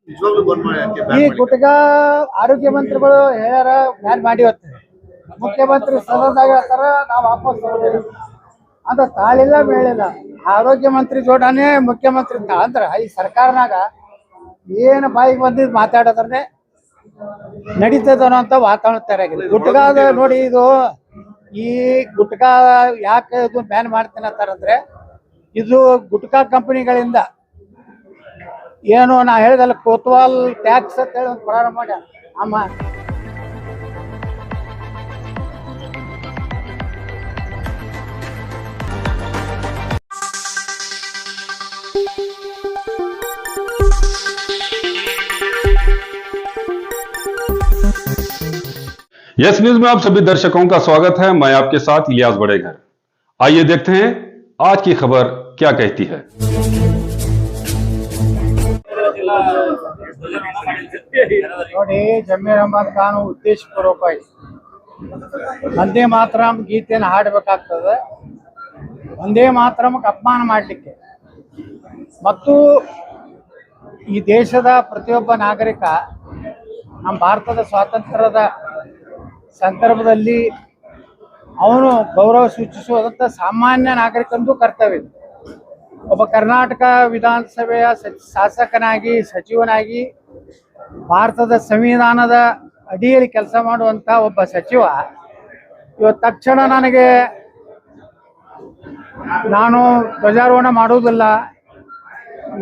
ಈ ಗುಟ್ಕ ಆರೋಗ್ಯ ಮಂತ್ರಿಗಳು ಹೇಳ್ಯಾರ ಬ್ಯಾನ್ ಮಾಡಿ ಹೋಗ್ತಾರೆ. ಮುಖ್ಯಮಂತ್ರಿ ಸದನದಾಗ ಹೇಳ್ತಾರ ನಾವು ವಾಪಸ್ ಅಂತ ತಾಳಿಲ್ಲ ಮೇಳಿಲ್ಲ. ಆರೋಗ್ಯ ಮಂತ್ರಿ ಜೋಡನೆ ಮುಖ್ಯಮಂತ್ರಿ ಅಂದ್ರ ಈ ಸರ್ಕಾರನಾಗ ಏನು ಬಾಯಿಗೆ ಬಂದಿದ್ದು ಮಾತಾಡೋದ್ರೆ ನಡೀತದ ಅನ್ನೋಂಥ ವಾತಾವರಣ ತಯಾರಾಗಿದೆ. ಗುಟ್ಕಾದ ನೋಡಿ, ಇದು ಈ ಗುಟ್ಕಾ ಯಾಕೆ ಇದು ಬ್ಯಾನ್ ಮಾಡ್ತೀನಿ ಅಂತಾರಂದ್ರೆ, ಇದು ಗುಟ್ಕಾ ಕಂಪನಿಗಳಿಂದ ಏನು ನಾ ಹೇಳಿದಲ್ಲ ಕೋತ್ವಾಲ್ ಟ್ಯಾಕ್ಸ್ ಅಂತ ಹೇಳಿ ಒಂದು ಪ್ರಾರಂಭ ಮಾಡ್ಯಾರ. ಅಮ್ಮ यस न्यूज में आप सभी दर्शकों का स्वागत है। मैं आपके साथ इलियास बड़ेघर। आइए देखते हैं आज की खबर क्या कहती है। ನೋಡಿ, ಜಮೀರ್ ಅಹಮದ್ ಖಾನ್ ಉದ್ದೇಶಪೂರ್ವಕವಾಗಿ ವಂದೇ ಮಾತರಂ ಗೀತೆಯನ್ನು ಹಾಡಬೇಕಾಗ್ತದೆ, ವಂದೇ ಮಾತರಂಗೆ ಅಪಮಾನ ಮಾಡಲಿಕ್ಕೆ. ಮತ್ತು ಈ ದೇಶದ ಪ್ರತಿಯೊಬ್ಬ ನಾಗರಿಕ ನಮ್ಮ ಭಾರತದ ಸ್ವಾತಂತ್ರ್ಯದ ಸಂದರ್ಭದಲ್ಲಿ ಅವನು ಗೌರವ ಸೂಚಿಸುವುದಂಥ ಸಾಮಾನ್ಯ ನಾಗರಿಕಂದು ಕರ್ತವ್ಯ. ಒಬ್ಬ ಕರ್ನಾಟಕ ವಿಧಾನಸಭೆಯ ಶಾಸಕನಾಗಿ, ಸಚಿವನಾಗಿ, ಭಾರತದ ಸಂವಿಧಾನದ ಅಡಿಯಲ್ಲಿ ಕೆಲಸ ಮಾಡುವಂಥ ಒಬ್ಬ ಸಚಿವ ಇವತ್ತು ತಕ್ಷಣ ನಾನು ಧ್ವಜಾರೋಹಣ ಮಾಡುವುದಿಲ್ಲ,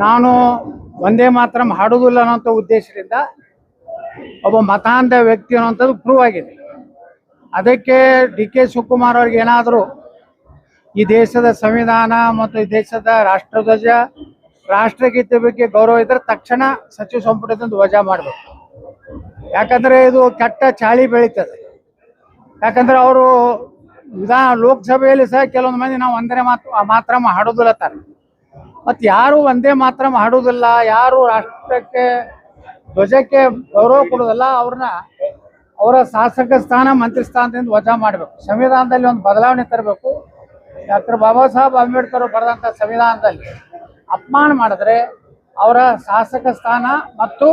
ನಾನು ವಂದೇ ಮಾತರಂ ಹಾಡುವುದಿಲ್ಲ ಅನ್ನೋಂಥ ಉದ್ದೇಶದಿಂದ ಒಬ್ಬ ಮತಾಂಧ ವ್ಯಕ್ತಿ ಅನ್ನೋಂಥದ್ದು ಪ್ರೂವ್ ಆಗಿದೆ. ಅದಕ್ಕೆ ಡಿ ಕೆ ಶಿವಕುಮಾರ್ ಅವ್ರಿಗೆ ಏನಾದರೂ ಈ ದೇಶದ ಸಂವಿಧಾನ ಮತ್ತು ಈ ದೇಶದ ರಾಷ್ಟ್ರಧ್ವಜ, ರಾಷ್ಟ್ರಗೀತೆ ಬಗ್ಗೆ ಗೌರವ ಇದ್ದರೆ ತಕ್ಷಣ ಸಚಿವ ಸಂಪುಟದಿಂದ ವಜಾ ಮಾಡಬೇಕು. ಯಾಕಂದರೆ ಇದು ಕೆಟ್ಟ ಚಾಳಿ ಬೆಳೀತದೆ. ಯಾಕಂದರೆ ಅವರು ಲೋಕಸಭೆಯಲ್ಲಿ ಸಹ ಕೆಲವೊಂದು ಮಂದಿ ನಾವು ವಂದೇ ಮಾತರಂ ಹಾಡೋದಿಲ್ಲ ತಾರೆ. ಮತ್ತು ಯಾರು ವಂದೇ ಮಾತರಂ ಹಾಡೋದಿಲ್ಲ, ಯಾರು ರಾಷ್ಟ್ರಕ್ಕೆ ಧ್ವಜಕ್ಕೆ ಗೌರವ ಕೊಡೋದಿಲ್ಲ, ಅವ್ರನ್ನ ಅವರ ಶಾಸಕ ಸ್ಥಾನ, ಮಂತ್ರಿ ಸ್ಥಾನದಿಂದ ವಜಾ ಮಾಡಬೇಕು. ಸಂವಿಧಾನದಲ್ಲಿ ಒಂದು ಬದಲಾವಣೆ ತರಬೇಕು. ಡಾಕ್ಟರ್ ಬಾಬಾ ಸಾಹೇಬ್ ಅಂಬೇಡ್ಕರ್ ಬರೆದಂಥ ಸಂವಿಧಾನದಲ್ಲಿ ಅಪಮಾನ ಮಾಡಿದ್ರೆ ಅವರ ಶಾಸಕ ಸ್ಥಾನ ಮತ್ತು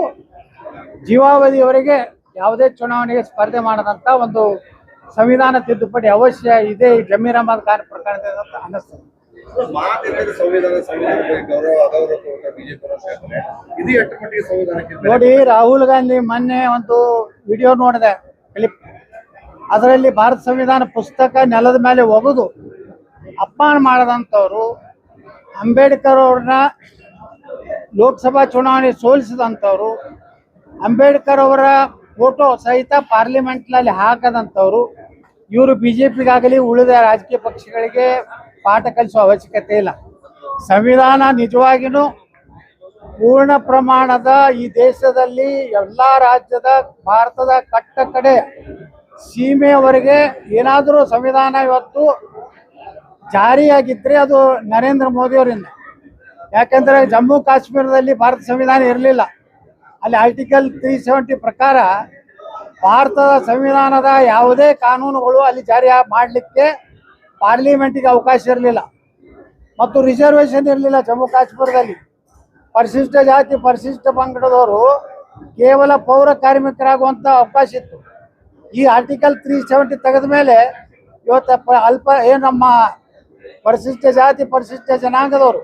ಜೀವಾವಧಿಯವರೆಗೆ ಯಾವುದೇ ಚುನಾವಣೆಗೆ ಸ್ಪರ್ಧೆ ಮಾಡದಂಥ ಒಂದು ಸಂವಿಧಾನ ತಿದ್ದುಪಡಿ ಅವಶ್ಯ ಇದೆ ಈ ಜಮೀರ್ ಅಹಮದ್ ಖಾನ್ ಪ್ರಕರಣದಿಂದ ಅಂತ ಅನ್ನಿಸ್ತದೆ. ನೋಡಿ, ರಾಹುಲ್ ಗಾಂಧಿ ಮೊನ್ನೆ ಒಂದು ವಿಡಿಯೋ ನೋಡಿದೆ, ಕ್ಲಿಪ್. ಅದರಲ್ಲಿ ಭಾರತ ಸಂವಿಧಾನ ಪುಸ್ತಕ ನೆಲದ ಮೇಲೆ ಒಗೆದು ಅಪಮಾನ ಮಾಡದಂಥವ್ರು, ಅಂಬೇಡ್ಕರ್ ಅವ್ರನ್ನ ಲೋಕಸಭಾ ಚುನಾವಣೆ ಸೋಲಿಸಿದಂಥವ್ರು, ಅಂಬೇಡ್ಕರ್ ಅವರ ಫೋಟೋ ಸಹಿತ ಪಾರ್ಲಿಮೆಂಟ್ನಲ್ಲಿ ಹಾಕದಂಥವ್ರು, ಇವರು BJPಗಾಗಲಿ ಉಳಿದ ರಾಜಕೀಯ ಪಕ್ಷಗಳಿಗೆ ಪಾಠ ಕಲಿಸುವ ಅವಶ್ಯಕತೆ ಇಲ್ಲ. ಸಂವಿಧಾನ ನಿಜವಾಗಿಯೂ ಪೂರ್ಣ ಪ್ರಮಾಣದ ಈ ದೇಶದಲ್ಲಿ ಎಲ್ಲ ರಾಜ್ಯದ ಭಾರತದ ಕಟ್ಟ ಕಡೆ ಸೀಮೆಯವರೆಗೆ ಏನಾದರೂ ಸಂವಿಧಾನ ಇವತ್ತು ಜಾರಿಯಾಗಿದ್ದರೆ ಅದು ನರೇಂದ್ರ ಮೋದಿಯವರಿಂದ. ಯಾಕೆಂದರೆ ಜಮ್ಮು ಕಾಶ್ಮೀರದಲ್ಲಿ ಭಾರತ ಸಂವಿಧಾನ ಇರಲಿಲ್ಲ. ಅಲ್ಲಿ ಆರ್ಟಿಕಲ್ 370 ಪ್ರಕಾರ ಭಾರತದ ಸಂವಿಧಾನದ ಯಾವುದೇ ಕಾನೂನುಗಳು ಅಲ್ಲಿ ಜಾರಿ ಮಾಡಲಿಕ್ಕೆ ಪಾರ್ಲಿಮೆಂಟಿಗೆ ಅವಕಾಶ ಇರಲಿಲ್ಲ. ಮತ್ತು ರಿಸರ್ವೇಷನ್ ಇರಲಿಲ್ಲ ಜಮ್ಮು ಕಾಶ್ಮೀರದಲ್ಲಿ. ಪರಿಶಿಷ್ಟ ಜಾತಿ, ಪರಿಶಿಷ್ಟ ಪಂಗಡದವರು ಕೇವಲ ಪೌರ ಕಾರ್ಮಿಕರಾಗುವಂಥ ಅವಕಾಶ ಇತ್ತು. ಈ ಆರ್ಟಿಕಲ್ 370 ತೆಗೆದ ಮೇಲೆ ಇವತ್ತು ನಮ್ಮ ಪರಿಶಿಷ್ಟ ಜಾತಿ, ಪರಿಶಿಷ್ಟ ಜನಾಂಗದವರು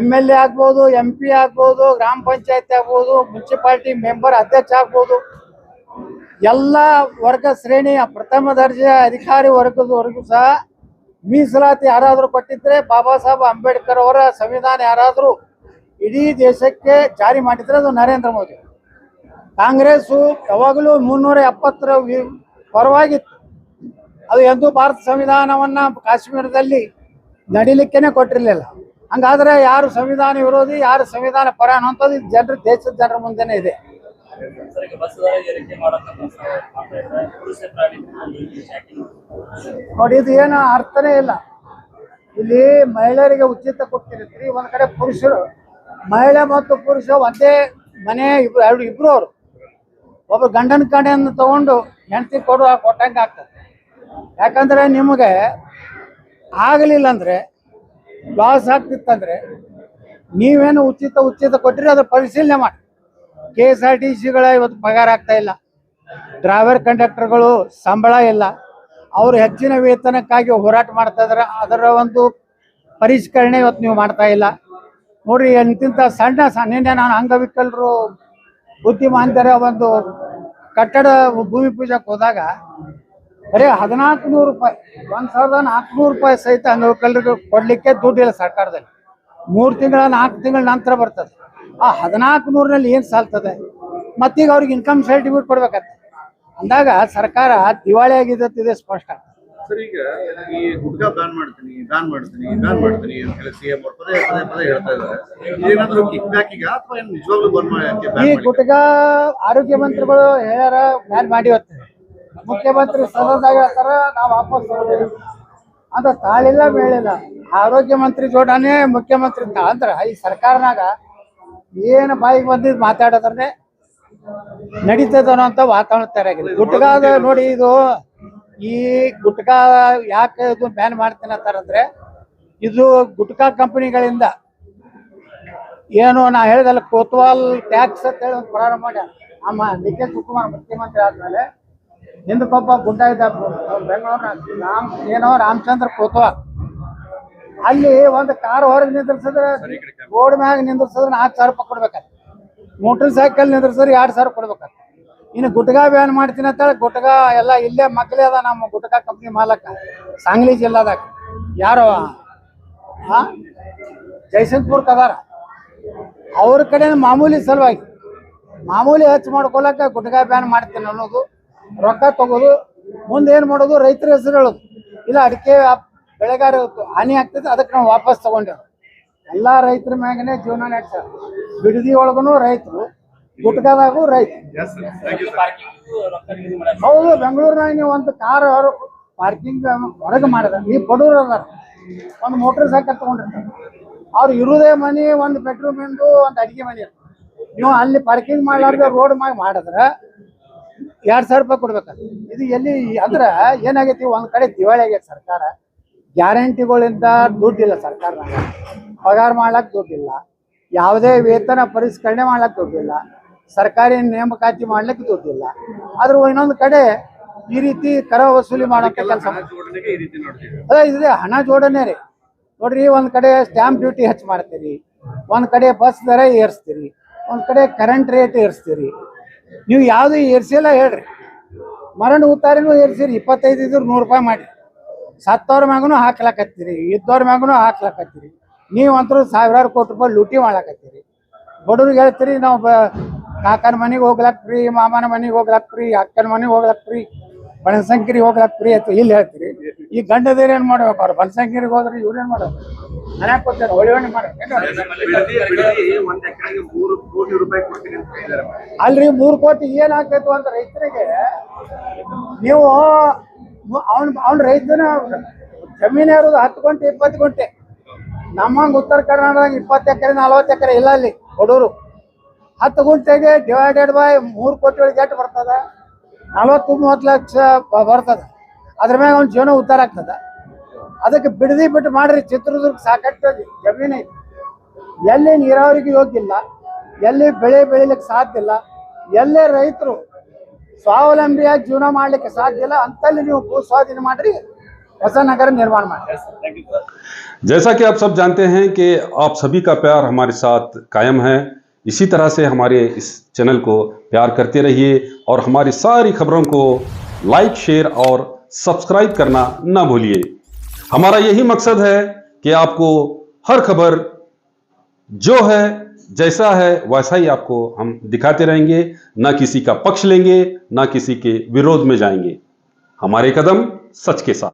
MLA ಆಗ್ಬೋದು, MP ಆಗ್ಬೋದು, ಗ್ರಾಮ ಪಂಚಾಯತಿ ಆಗ್ಬೋದು, ಮುನ್ಸಿಪಾಲ್ಟಿ ಮೆಂಬರ್, ಅಧ್ಯಕ್ಷ ಆಗ್ಬೋದು, ಎಲ್ಲ ವರ್ಗ ಶ್ರೇಣಿಯ ಪ್ರಥಮ ದರ್ಜೆಯ ಅಧಿಕಾರಿ ವರ್ಗದವರೆಗೂ ಸಹ ಮೀಸಲಾತಿ ಯಾರಾದರೂ ಕೊಟ್ಟಿದ್ರೆ, ಬಾಬಾ ಸಾಹೇಬ್ ಅಂಬೇಡ್ಕರ್ ಅವರ ಸಂವಿಧಾನ ಯಾರಾದರೂ ಇಡೀ ದೇಶಕ್ಕೆ ಜಾರಿ ಮಾಡಿದ್ರೆ ಅದು ನರೇಂದ್ರ ಮೋದಿ. ಕಾಂಗ್ರೆಸ್ಸು ಯಾವಾಗಲೂ 370 ಪರವಾಗಿತ್ತು. ಅದು ಎಂದೂ ಭಾರತ ಸಂವಿಧಾನವನ್ನು ಕಾಶ್ಮೀರದಲ್ಲಿ ನಡೀಲಿಕ್ಕೇ ಕೊಟ್ಟಿರಲಿಲ್ಲ. ಹಂಗಾದ್ರೆ ಯಾರು ಸಂವಿಧಾನ ವಿರೋಧಿ, ಯಾರು ಸಂವಿಧಾನ ಪರ ಅನ್ನೋಂಥದ್ದು ದೇಶದ ಜನರ ಮುಂದೆನೇ ಇದೆ. ನೋಡಿ, ಇದು ಏನು ಅರ್ಥನೇ ಇಲ್ಲ. ಇಲ್ಲಿ ಮಹಿಳೆಯರಿಗೆ ಉಚಿತ ಕೊಡ್ತಿರ್ತೀರಿ, ಒಂದ್ ಕಡೆ ಪುರುಷರು, ಮಹಿಳೆ ಮತ್ತು ಪುರುಷ ಒಂದೇ ಮನೆ ಇಬ್ರು ಅವರು ಒಬ್ಬ ಗಂಡನ ಕಡೆಯನ್ನು ತಗೊಂಡು ಹೆಂಡತಿ ಕೊಟ್ಟಂಗೆ ಆಗ್ತದೆ. ಯಾಕಂದ್ರೆ ನಿಮಗೆ ಆಗಲಿಲ್ಲ ಅಂದ್ರೆ, ಲಾಸ್ ಆಗ್ತಿತ್ತಂದ್ರೆ ನೀವೇನು ಉಚಿತ ಕೊಟ್ಟಿರಿ ಅದ್ರ ಪರಿಶೀಲನೆ ಮಾಡಿ. KSRTCಗಳ ಇವತ್ತು ಪಗಾರ ಆಗ್ತಾ ಇಲ್ಲ, ಡ್ರೈವರ್ ಕಂಡಕ್ಟರ್ಗಳು ಸಂಬಳ ಇಲ್ಲ, ಅವರು ಹೆಚ್ಚಿನ ವೇತನಕ್ಕಾಗಿ ಹೋರಾಟ ಮಾಡ್ತಾ ಇದಾರೆ. ಅದರ ಒಂದು ಪರಿಷ್ಕರಣೆ ಇವತ್ತು ನೀವು ಮಾಡ್ತಾ ಇಲ್ಲ ನೋಡ್ರಿ. ಎಂತಿಂತ ನಿನ್ನೆ ನಾನು ಅಂಗವಿಕಲರು ಬುದ್ಧಿಮಾಂತರ ಒಂದು ಕಟ್ಟಡ ಭೂಮಿ ಪೂಜೆಗೆ ಹೋದಾಗ ಬರೀ 1400 ರೂಪಾಯಿ, 1400 ರೂಪಾಯಿ ಸಹಿತ ಅಂಗವಿಕಲರಿಗೆ ಕೊಡ್ಲಿಕ್ಕೆ ದುಡ್ಡಿಲ್ಲ ಸರ್ಕಾರದಲ್ಲಿ. 3 ತಿಂಗಳ 4 ತಿಂಗಳ ನಂತರ ಬರ್ತದೆ. ಆ 1400ನಲ್ಲಿ ಏನು ಸಾಲ್ತದೆ? ಮತ್ತೀಗ ಅವ್ರಿಗೆ ಇನ್ಕಮ್ ಸರ್ಟಿಫಿಕೇಟ್ ಕೊಡ್ಬೇಕಂತ ಅಂದಾಗ ಸರ್ಕಾರ ದಿವಾಳಿ ಆಗಿದೆ ಸ್ಪಷ್ಟ. ಸರ್, ಈಗ ಈ ಗುಟ್ಕಾ ಬ್ಯಾನ್ ಮಾಡ್ತೀನಿ ಅಂತ ಹೇಳಿ ಸಿಎಂ ಅವರು ಪದೇ ಹೇಳ್ತಾ ಇದ್ದಾರೆ. ಏನಾದ್ರು ಕಿಕ್ ಬ್ಯಾಕಿಗ ಅಥವಾ ಏನು ನಿಜವಾಗ್ಲೂ ಈ ಗುಟ್ಕಾ ಆರೋಗ್ಯ ಮಂತ್ರಿಗಳು ಹೇಳ್ಯಾರ ಬ್ಯಾನ್ ಮಾಡಿ ಹೋಗ್ತದೆ. ಮುಖ್ಯಮಂತ್ರಿ ಸದನದಾಗ ಹೇಳ್ತಾರ ನಾವು ವಾಪಸ್ ತಗೊಂಡಿಲ್ಲ ಅಂತ. ತಾಳಿಲ್ಲ ಮೇಳಿಲ್ಲ, ಆರೋಗ್ಯ ಮಂತ್ರಿ ಜೋಡನೆ ಮುಖ್ಯಮಂತ್ರಿ ಅಂದ್ರ ಈ ಸರ್ಕಾರನಾಗ ಏನು ಬಾಯಿಗೆ ಬಂದಿದ್ದು ಮಾತಾಡೋದ್ರೆ ನಡೀತದ ಅನ್ನೋಂಥ ವಾತಾವರಣ ತಯಾರಾಗಿದೆ. ಗುಟ್ಕಾದ ನೋಡಿ, ಇದು ಈ ಗುಟ್ಕಾ ಯಾಕೆ ಇದು ಬ್ಯಾನ್ ಮಾಡ್ತೀನಿ ಅಂತಾರಂದ್ರೆ, ಇದು ಗುಟ್ಕಾ ಕಂಪನಿಗಳಿಂದ ಏನು ನಾ ಹೇಳಿದಲ್ಲ ಕೋತ್ವಾಲ್ ಟ್ಯಾಕ್ಸ್ ಅಂತ ಹೇಳಿ ಒಂದು ಪ್ರಾರಂಭ ಮಾಡ್ಯಾರ. ನಮ್ಮ ಡಿ.ಕೆ. ಶಿವಕುಮಾರ್ ಮುಖ್ಯಮಂತ್ರಿ ಆದ್ಮೇಲೆ ಹಿಂದಕ್ಕೊಬ್ಬ ಗುಡ್ಡ ಇದ್ದ ಬೆಂಗಳೂರಿನ ರಾಮಚಂದ್ರ ಕೋತ್ವಾಲ್. ಅಲ್ಲಿ ಒಂದು ಕಾರ್ ಹೊರಗೆ ನಿಂದ್ರಿಸಿದ್ರೆ, ರೋಡ್ ಮ್ಯಾಗ ನಿಂದ್ರಿಸಿದ್ರೆ 4,000 ರೂಪಾಯಿ ಕೊಡ್ಬೇಕಾಗ್ತದೆ. ಮೋಟರ್ ಸೈಕಲ್ ನಿಂದ್ರಿಸಿದ್ರೆ 2,000 ಕೊಡ್ಬೇಕಾಗ್ತದೆ. ಇನ್ನು ಗುಟ್ಕಾ ಬ್ಯಾನ್ ಮಾಡ್ತೀನಿ ಅಂತ ಹೇಳಿ ಗುಟ್ಕಾ ಎಲ್ಲ ಇಲ್ಲೇ ಮಕ್ಕಳೇ ಅದ. ನಮ್ಮ ಗುಟ್ಕಾ ಕಂಪ್ನಿ ಮಾಲಕ ಸಾಂಗ್ಲಿ ಜಿಲ್ಲಾದಾಗ ಯಾರೋ ಜೈಸಂತಪುರ್ ಕದಾರ, ಅವ್ರ ಕಡೆ ಮಾಮೂಲಿ ಸಲುವಾಗಿ ಮಾಮೂಲಿ ಹೆಚ್ಚು ಮಾಡ್ಕೊಳಕ ಗುಟ್ಕಾ ಬ್ಯಾನ್ ಮಾಡ್ತೀನಿ ಅನ್ನೋದು, ರೊಕ್ಕ ತಗೋದು, ಮುಂದೆ ಏನು ಮಾಡೋದು, ರೈತರ ಹೆಸರು ಹೇಳೋದು. ಇಲ್ಲ ಅಡಿಕೆ ಬೆಳೆಗಾರ ಹಾನಿ ಆಗ್ತದೆ, ಅದಕ್ಕೆ ನಾವು ವಾಪಸ್ ತಗೊಂಡೇವು. ಎಲ್ಲ ರೈತರ ಮ್ಯಾಗನೇ ಜೀವನ ನಡೆಸ್ಯಾರ. ಬಿಡದಿ ಒಳಗೂ ರೈತರು, ಗುಟ್ಕಾದಾಗೂ ರೈತರು. ಹೌದು, ಬೆಂಗಳೂರಿನಾಗ ನೀವು ಒಂದು ಕಾರ್ ಪಾರ್ಕಿಂಗ್ ಹೊರಗೆ ಮಾಡಿದ, ಈ ಬಡವ್ರು ಅದಾರ, ಒಂದು ಮೋಟರ್ ಸೈಕಲ್ ತಗೊಂಡಿರ್ತಾರೆ. ಅವ್ರು ಇರುವುದೇ ಮನೆ, ಒಂದು ಬೆಡ್ರೂಮ್ ಇಂದು ಒಂದು ಅಡಿಗೆ ಮನೆ. ನೀವು ಅಲ್ಲಿ ಪಾರ್ಕಿಂಗ್ ಮಾಡ್ಲಾರ್ದ ರೋಡ್ ಮ್ಯಾಗ ಮಾಡಿದ್ರೆ 2,000 ರೂಪಾಯಿ ಕೊಡ್ಬೇಕಾದ್ರೆ. ಇದು ಎಲ್ಲಿ ಅಂದ್ರೆ ಏನಾಗೈತಿ, ಒಂದ್ ಕಡೆ ದಿವಾಳಿ ಆಗೈತಿ ಸರ್ಕಾರ. ಗ್ಯಾರಂಟಿಗಳಿಂದ ದುಡ್ಡಿಲ್ಲ ಸರ್ಕಾರದಾಗ, ಪಗಾರ ಮಾಡ್ಲಕ್ ದುಡ್ಡಿಲ್ಲ, ಯಾವುದೇ ವೇತನ ಪರಿಷ್ಕರಣೆ ಮಾಡ್ಲಕ್ ದುಡ್ಡಿಲ್ಲ, ಸರ್ಕಾರಿ ನೇಮಕಾತಿ ಮಾಡ್ಲಿಕ್ಕೆ ದುಡ್ಡಿಲ್ಲ. ಆದ್ರೂ ಇನ್ನೊಂದು ಕಡೆ ಈ ರೀತಿ ಕರ ವಸೂಲಿ ಮಾಡೋಂಥ ಕೆಲಸ ಅದೇ ಇದೆ. ಹಣ ಜೋಡಣೆ ರೀ. ನೋಡ್ರಿ, ಒಂದ್ ಕಡೆ ಸ್ಟ್ಯಾಂಪ್ ಡ್ಯೂಟಿ ಹೆಚ್ಚು ಮಾಡ್ತೀರಿ, ಒಂದ್ ಕಡೆ ಬಸ್ ದರ ಏರಿಸ್ತೀರಿ, ಒಂದ್ ಕಡೆ ಕರೆಂಟ್ ರೇಟ್ ಏರಿಸ್ತೀರಿ. ನೀವು ಯಾವುದು ಏರ್ಸಿಲ್ಲ ಹೇಳ್ರಿ. ಮರಣ ಉತ್ತಾರಿನೂ ಏರ್ಸಿರಿ, 25 ಇದ್ರು 100 ರೂಪಾಯಿ ಮಾಡಿ. ಸತ್ತವ್ರ ಮ್ಯಾಗೂ ಹಾಕ್ಲಾಕತ್ತೀರಿ, ಇದ್ದವ್ರ ಮ್ಯಾಗೂ ಹಾಕ್ಲಾಕತ್ತೀರಿ. ನೀವಂತರೂ ಸಾವಿರಾರು ಕೋಟಿ ರೂಪಾಯಿ ಲೂಟಿ ಮಾಡ್ಲಾಕತ್ತೀರಿ. ಬಡವ್ರಿಗೆ ಹೇಳ್ತೀರಿ ನಾವು ಕಾಕನ ಮನೆಗೆ ಹೋಗ್ಲಾಕ್ ಫ್ರೀ, ಮಾಮನ ಮನೆಗೆ ಹೋಗ್ಲಾಕ್ ಫ್ರೀ, ಅಕ್ಕನ ಮನೆಗೆ ಹೋಗ್ಲಾಕ್ ಫ್ರೀ, ಬನಶಂಕರಿಗೆ ಹೋಗ್ಲಾಕ್ ಫ್ರೀ ಅಂತ ಇಲ್ಲಿ ಹೇಳ್ತೀರಿ. ಈ ಗಂಡದೇರು ಏನು ಮಾಡ್ಬೇಕು? ಅವ್ರು ಬನಶಂಕರಿಗೆ ಹೋದ್ರೆ ಇವ್ರೇನು ಮಾಡ್ಬೇಕು? ಮನ್ಯಾಗ ಕೊಡ್ತಾರೆ ಹೊಳಿವಣ್ಣೆ ಮಾಡ್ಬೇಕು. ಅಲ್ರಿ, 3 ಕೋಟಿ ಏನ್ ಆಗ್ತೈತು ಅಂತ ರೈತರಿಗೆ. ನೀವು ಅವ್ನ ರೈತನ ಜಮೀನು ಇರೋದು 10 ಗುಂಟೆ 20 ಗುಂಟೆ. ನಮ್ಮಂಗೆ ಉತ್ತರ ಕರ್ನಾಟಕದಾಗ 20 ಎಕರೆ 40 ಎಕರೆ ಇಲ್ಲ. ಅಲ್ಲಿ ಬಡವರು 10 ಗುಂಟೆಗೆ ಡಿವೈಡೆಡ್ ಬೈ 3 ಕೋಟಿ ಒಳಗೆ ಎಷ್ಟು ಬರ್ತದ? 40-30 ಲಕ್ಷ ಬರ್ತದ. ಅದ್ರ ಮ್ಯಾಗ ಅವ್ನ ಜೀವನ ಉದ್ದಾರ ಆಗ್ತದ. ಅದಕ್ಕೆ ಬಿಡದಿ ಬಿಟ್ಟು ಮಾಡ್ರಿ. ಚಿತ್ರದುರ್ಗ ಸಾಕಷ್ಟು ಜಮೀನು ಐತಿ, ಎಲ್ಲಿ ನೀರಾವರಿಗೆ ಯೋಗ್ಯ ಇಲ್ಲ, ಎಲ್ಲಿ ಬೆಳೆ ಬೆಳಿಲಿಕ್ಕೆ ಸಾಧ್ಯ ಇಲ್ಲ, ಎಲ್ಲೇ ರೈತರು ಸ್ವಾವಲಂಬಿಯಾಗಿ ಜೀವನ ಮಾಡ್ಲಿಕ್ಕೆ ಸಾಧ್ಯ ಇಲ್ಲ ಅಂತಲ್ಲಿ ನೀವು ಭೂ ಸ್ವಾಧೀನ ಮಾಡ್ರಿ, ಹೊಸ ನಗರ ನಿರ್माण ಮಾಡಿ. जैसा कि आप सब जानते हैं कि आप सभी का प्यार हमारे साथ कायम है। इसी तरह से हमारे इस चैनल को प्यार करते रहिए और हमारी सारी खबरों को लाइक, शेयर और सब्सक्राइब करना ना भूलिए। हमारा यही मकसद है कि आपको हर खबर जो है, जैसा है वैसा ही आपको हम दिखाते रहेंगे। ना किसी का पक्ष लेंगे, ना किसी के विरोध में जाएंगे। हमारे कदम सच के साथ।